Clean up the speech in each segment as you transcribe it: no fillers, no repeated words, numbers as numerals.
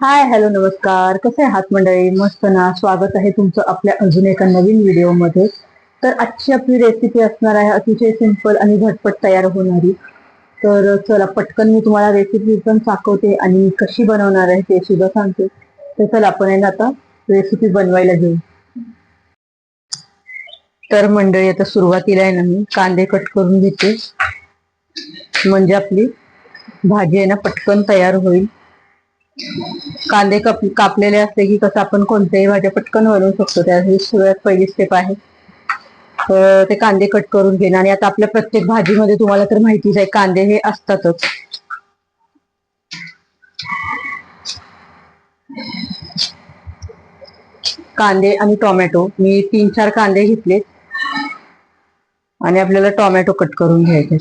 Hi hello नमस्कार, कसे आहात मंडळी? मस्त ना. स्वागत आहे तुमचं आपल्या अजून एका नवीन व्हिडिओमध्ये. तर आजची आपली रेसिपी असणार आहे अतिशय सिंपल आणि झटपट तयार होणारी. तर चला पटकन मी तुम्हाला रेसिपी पण दाखवते आणि कशी बनवणार आहे ते सुद्धा सांगते. तर चला आपण आहे ना आता रेसिपी बनवायला घेऊ. तर मंडळी आता सुरुवातीला आहे ना मी कांदे कट करून घेते, म्हणजे आपली भाजी आहे ना पटकन तयार होईल. कांदे कापलेले असले की कसं आपण कोणत्याही भाज्या पटकन बनवू शकतो. त्याची सगळ्यात पहिली स्टेप आहे तर ते कांदे कट करून घेणं. आणि आता आपल्या प्रत्येक भाजीमध्ये तुम्हाला तर माहितीच आहे कांदे हे असतातच. कांदे आणि टोमॅटो मी 3-4 कांदे घेतले आणि आपल्याला टोमॅटो कट करून घ्यायचे.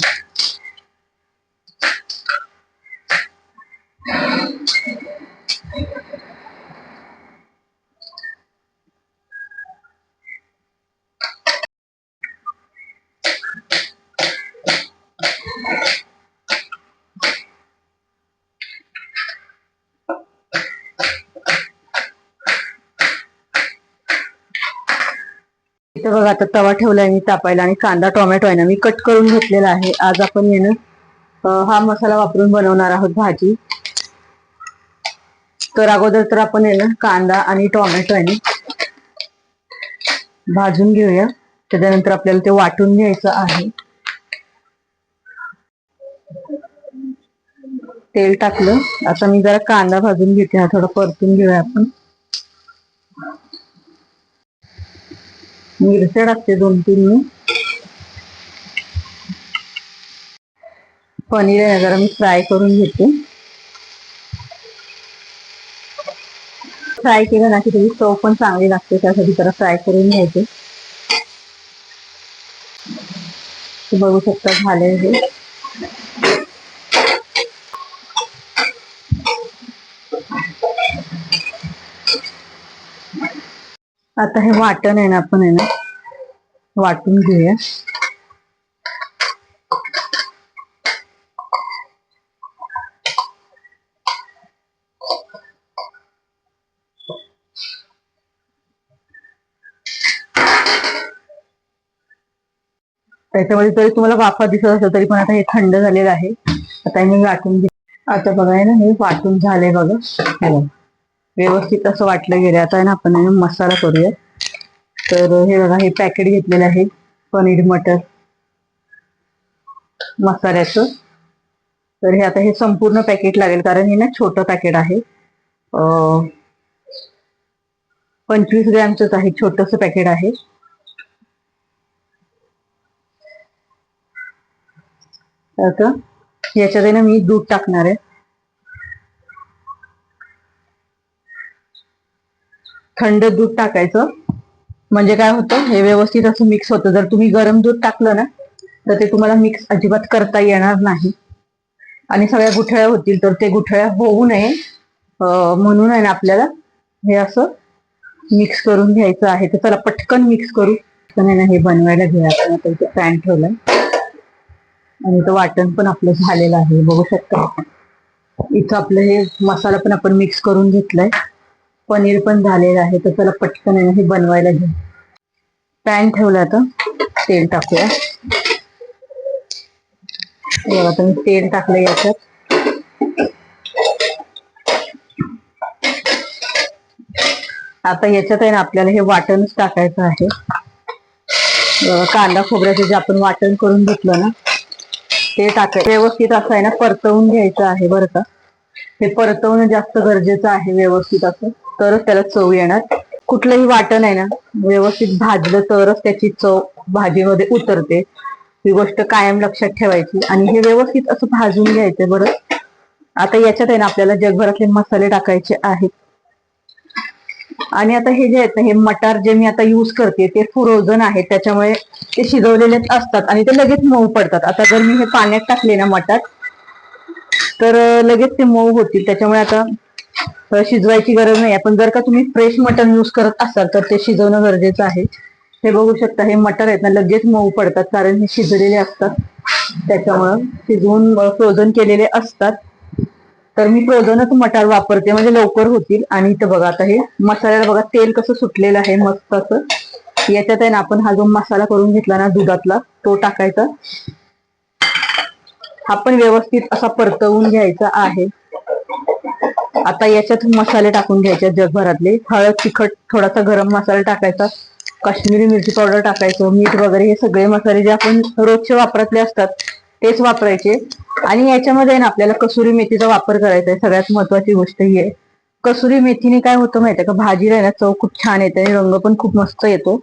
इथे बघा आता तवा ठेवलाय मी तापायला आणि कांदा टोमॅटो आहे ना मी कट करून घेतलेला आहे. आज आपण हा मसाला वापरून बनवणार आहोत भाजी. तर अगोदर तर आपण कांदा आणि टोमॅटो आहे ना भाजून घेऊया. त्याच्यानंतर आपल्याला ते वाटून घ्यायचं आहे. तेल टाकलं. आता मी जरा कांदा भाजून घेते, हा थोडा परतून घेऊया आपण. मिरच्या टाकते 2-3 मी. पनीर आहे जरा मी फ्राय करून घेते. फ्राय केलं ना की त्याची चव पण चांगली लागते, त्यासाठी जरा फ्राय करून घ्यायचे. बघू शकता झाले हे. आता हे वाटण आहे ना आपण वाटून घेऊया. त्याच्यामध्ये जरी तुम्हाला वाफा दिसत असेल तरी पण आता हे थंड झालेलं आहे. आता मी वाटून घे. आता बघाय ना हे वाटून झालंय बघा. व्यवस्थित असं वाटलं गेलं. आता ना आपण मसाला करूया. तर हे बघा हे पॅकेट घेतलेलं आहे पनीर मटर मसाल्याचं. तर हे आता हे संपूर्ण पॅकेट लागेल, कारण हे ना छोटं पॅकेट आहे. 25 ग्रॅमचंच आहे, छोटस पॅकेट आहे. आता याच्यात आहे ना मी दूध टाकणार आहे. थंड दूध टाकायचं, म्हणजे काय होतं हे व्यवस्थित असं मिक्स होतं. जर तुम्ही गरम दूध टाकलं ना तर ते तुम्हाला मिक्स अजिबात करता येणार नाही आणि सगळ्या गुठळ्या होतील. तर ते गुठळ्या होऊ नये म्हणून आहे ना आपल्याला हे असं मिक्स करून घ्यायचं आहे. तर चला पटकन मिक्स करू. हे बनवायला घेऊया आपण. आता इथे पॅन ठेवलाय आणि तो वाटण पण आपलं झालेलं आहे, बघू शकता. इथं आपलं हे मसाला पण आपण मिक्स करून घेतलाय. पनीर पण झालेलं आहे. तर चला पटकन हे बनवायला घेऊ. पॅन ठेवला, आता तेल टाकूया. आता मी तेल टाकलं याच्यात. आता याच्यात आहे ना आपल्याला हे वाटणच टाकायचं आहे. कांदा खोबऱ्याचं जे आपण वाटण करून घेतलं ना ते टाकायचं. व्यवस्थित असं आहे ना परतवून घ्यायचं आहे बरं का. हे परतवणं जास्त गरजेचं आहे व्यवस्थित असं, तरच त्याला चव येणार. कुठलंही वाटण आहे ना व्यवस्थित भाजलं तरच त्याची चव भाजीमध्ये उतरते. ही गोष्ट कायम लक्षात ठेवायची. आणि हे व्यवस्थित असं भाजून घ्यायचं बरं. आता याच्यात आहे ना आपल्याला जगभरातले मसाले टाकायचे आहेत. आणि आता हे जे आहेत हे मटार जे मी आता यूज करते ते फ्रोझन आहे, त्याच्यामुळे ते शिजवलेलेच असतात आणि ते लगेच मऊ पडतात. आता जर मी हे पाण्यात टाकले ना मटार तर लगेच ते मऊ होतील. त्याच्यामुळे आता शिजवायची गरज नाही. पण जर का तुम्ही फ्रेश मटण यूज करत असाल तर ते शिजवणं गरजेचं आहे. हे बघू शकता हे मटार आहेत ना लगेच मऊ पडतात, कारण हे शिजलेले असतात. त्याच्यामुळं शिजवून फ्रोझन केलेले असतात. तर मी फ्रोझनच मटार वापरते, म्हणजे लवकर होतील. आणि इथं बघा आता हे मसाल्याला बघा तेल कसं सुटलेलं आहे मस्त असं. याच्यात आहे ना आपण हा जो मसाला करून घेतला ना दुधातला तो टाकायचा. हा पण व्यवस्थित असा परतवून घ्यायचा आहे. आता याच्यात मसाले टाकून घ्यायचे जगभरातले. हळद, तिखट, थोडासा गरम मसाला टाकायचा, काश्मीरी मिरची पावडर टाकायचं, मीठ वगैरे हे सगळे मसाले जे आपण रोजच्या वापरातले असतात तेच वापरायचे. आणि याच्यामध्ये ना आपल्याला कसुरी मेथीचा वापर करायचा आहे. सगळ्यात महत्वाची गोष्ट ही आहे. कसुरी मेथीने काय होतं माहितीये का, भाजीला ना चव खूप छान येते आणि रंग पण खूप मस्त येतो.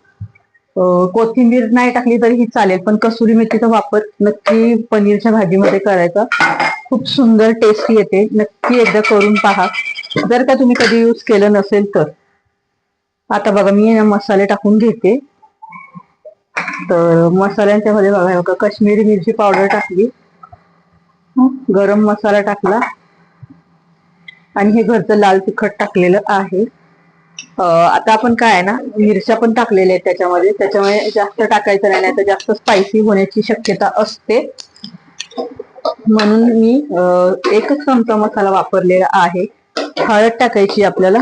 कोथिंबीर नाही टाकली तरीही चालेल, पण कसुरी मेथीचा वापर नक्की पनीरच्या भाजीमध्ये करायचा. खूप सुंदर टेस्टी येते. नक्की एकदा करून पहा जर का तुम्ही कधी यूज केलं नसेल तर. आता बघा मी मसाले टाकून घेते. तर मसाल्यांच्या मध्ये बघा काश्मीरी मिरची पावडर टाकली, गरम मसाला टाकला आणि हे घरचं लाल तिखट टाकलेलं आहे. आता आपण काय आहे ना मिरच्या पण टाकलेल्या आहेत त्याच्यामध्ये, त्याच्यामुळे जास्त टाकायचं नाही, तर जास्त स्पायसी होण्याची शक्यता असते. म्हणून मी एकच चमचा मसाला वापरलेला आहे. हळद टाकायची आपल्याला,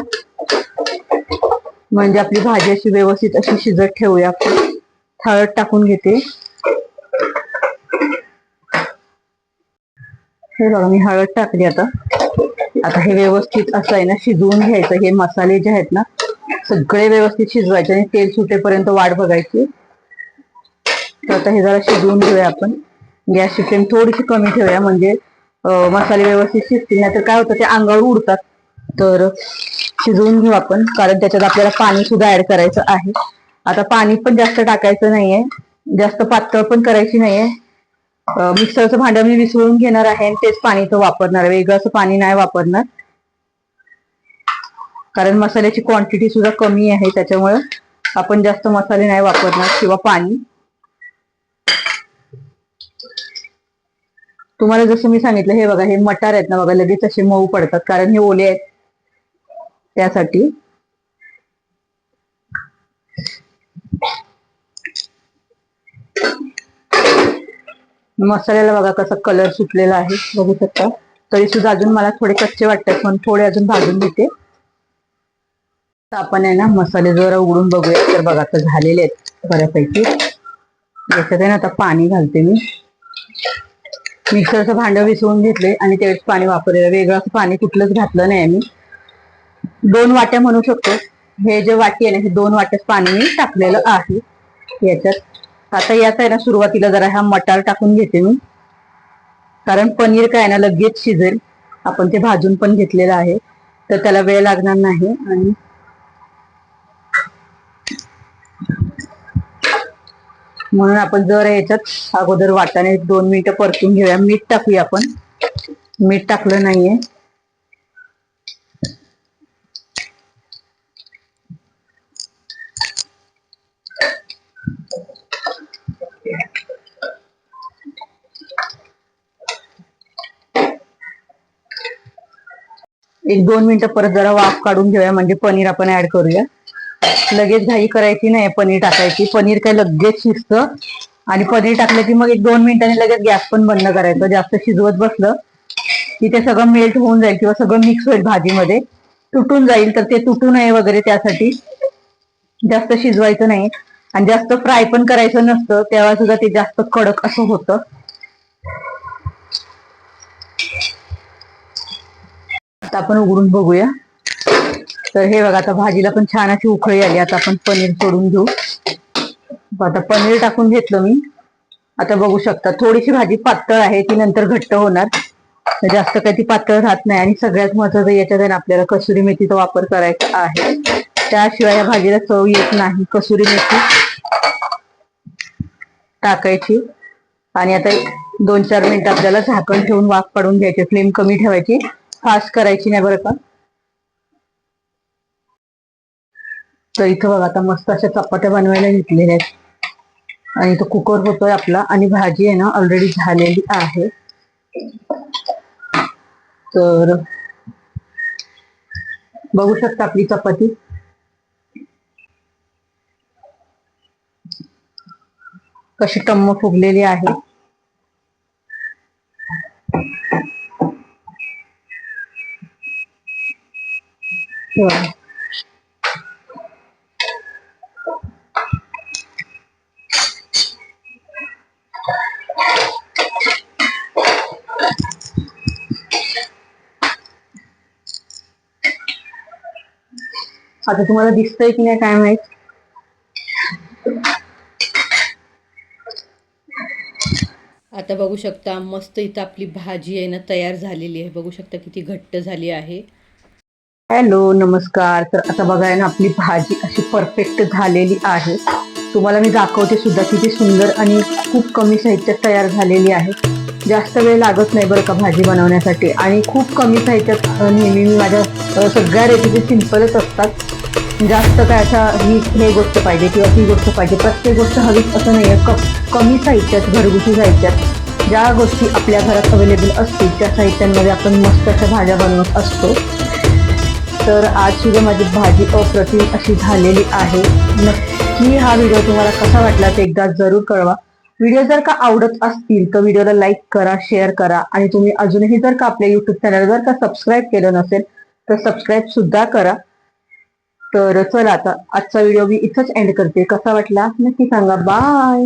म्हणजे आपली भाजी अशी व्यवस्थित अशी शिजत ठेवूया आपण. हळद टाकून घेते. हे बघा मी हळद टाकली. आता हे व्यवस्थित असं आहे ना शिजवून घ्यायचं. हे मसाले जे आहेत ना सगळे व्यवस्थित शिजवायचे आणि तेल सुटेपर्यंत वाट बघायची. तर आता हे जरा शिजवून घेऊया आपण. गॅसची फ्लेम थोडीशी कमी ठेवूया, म्हणजे मसाले व्यवस्थित शिजतील. नाही तर काय होतं ते अंगावर उडतात. तर शिजवून घेऊ आपण, कारण त्याच्यात आपल्याला पाणी सुद्धा ऍड करायचं आहे. आता पाणी पण जास्त टाकायचं नाहीये, जास्त पातळ पण करायची नाहीये. मिक्सरचं भांड मी विसळून घेणार आहे आणि तेच पाणीचं वापरणार, वेगळं असं पाणी नाही वापरणार, कारण मसाल्याची क्वांटिटी सुद्धा कमी आहे. त्याच्यामुळे आपण जास्त मसाले नाही वापरणार किंवा पाणी. तुम्हाला जसं मी सांगितलं, हे बघा हे मटार आहेत ना बघा लगेच असे मऊ पडतात, कारण हे ओले आहेत त्यासाठी. मसाल्याला बघा कसा कलर सुटलेला आहे, बघू शकता. तरी सुद्धा अजून मला थोडे कच्चे वाटतात, पण थोडे अजून भाजून घेते. आपण आहे ना मसाले जरा उघडून बघूया. तर बघा आता झालेले आहेत बऱ्यापैकी. याच्यात आहे ना आता पाणी घालते मी. मिक्सरचं भांड विसळून घेतले आणि त्यावेळेस पाणी वापरलेलं, वेगळं असं पाणी कुठलंच घातलं नाही मी. 2 वाट्या म्हणू शकतो. हे जे वाटी आहे ना हे 2 वाट्याच पाणी मी टाकलेलं आहे याच्यात. आता यात आहे ना सुरुवातीला जरा हा मटार टाकून घेते मी, कारण पनीर काय ना लगेच शिजेल. आपण ते भाजून पण घेतलेलं आहे, तर त्याला वेळ लागणार नाही. आणि म्हणून आपण जर याच्यात अगोदर वाटाणे 2 मिनिटं परतून घेऊया. मीठ टाकूया आपण, मीठ टाकलं नाहीये. एक 2 मिनिटं परत जरा वाफ काढून घेऊया, म्हणजे पनीर आपण ऍड करूया. लगेच घाई करायची नाही पनीर टाकायची. पनीर काय लगेच शिजतं, आणि पनीर टाकलं की मग एक 2 मिनिटांनी लगेच गॅस पण बंद करायचं. जास्त शिजवत बसलं की ते सगळं मेल्ट होऊन जाईल किंवा सगळं मिक्स होईल भाजीमध्ये, तुटून जाईल. तर ते तुटू नये वगैरे त्यासाठी जास्त शिजवायचं नाही. आणि जास्त फ्राय पण करायचं नसतं, तेव्हा सुद्धा ते जास्त कडक असं होतं. आता आपण उघडून बघूया. तर हे बघा आता भाजीला पण छान अशी उकळी आली. आता आपण पनीर सोडून घेऊ. आता पनीर टाकून घेतलं मी. आता बघू शकता थोडीशी भाजी पातळ आहे, ती नंतर घट्ट होणार, जास्त काही ती पातळ राहत नाही. आणि सगळ्यात महत्वाचं याच्यात आपल्याला कसुरी मेथीचा वापर करायचा आहे, त्याशिवाय या भाजीला चव येत नाही. कसुरी मेथी टाकायची आणि आता 2-4 मिनिटं आपल्याला झाकण ठेवून वाफ काढून घ्यायची. फ्लेम कमी ठेवायची, फास्ट करायची नाही बरं का. तर इथं बघा आता मस्त अशा चपात्या बनवायला घेतलेल्या आहेत, आणि तो कुकर होतोय आपला, आणि भाजी आहे ना ऑलरेडी झालेली आहे. तर बघू शकता आपली चपाती कशी टम्म फुगलेली आहे. हो. आता तुम्हाला दिसतंय की नाही काय माहित. आता बघू शकता मस्त इथं आपली भाजी आहे ना तयार झालेली आहे. बघू शकता किती घट्ट झाली आहे. हॅलो, नमस्कार. तर आता बघाय ना आपली भाजी अशी परफेक्ट झालेली आहे. तुम्हाला मी दाखवते सुद्धा किती सुंदर आणि खूप कमी साहित्यात तयार झालेली आहे. जास्त वेळ लागत नाही बरं का भाजी बनवण्यासाठी, आणि खूप कमी साहित्यात नेहमी मी माझ्या सगळ्या रेसिपी सिंपलच असतात. जास्त काय अशा हे गोष्ट पाहिजे किंवा ती गोष्ट पाहिजे, प्रत्येक गोष्ट हवीच असं नाहीये. कमी साहित्यात, घरगुती साहित्यात ज्या गोष्टी आपल्या घरात अवेलेबल असतील त्या साहित्यांमध्ये आपण मस्त अशा भाज्या बनवत असतो. तर आज सुद्धा माझी भाजी अप्रतिम अशी झालेली आहे. नक्की हा व्हिडिओ तुम्हाला कसा वाटला ते एकदा जरूर कळवा. व्हिडिओ जर का आवडत असतील तर व्हिडिओला लाईक करा, शेअर करा, आणि तुम्ही अजूनही जर का आपल्या युट्यूब चॅनल जर का सबस्क्राईब केलं नसेल तर सबस्क्राईब सुद्धा करा. तर चला, आता आजचा व्हिडिओ मी इथंच एंड करते. कसा वाटला नक्की सांगा. बाय.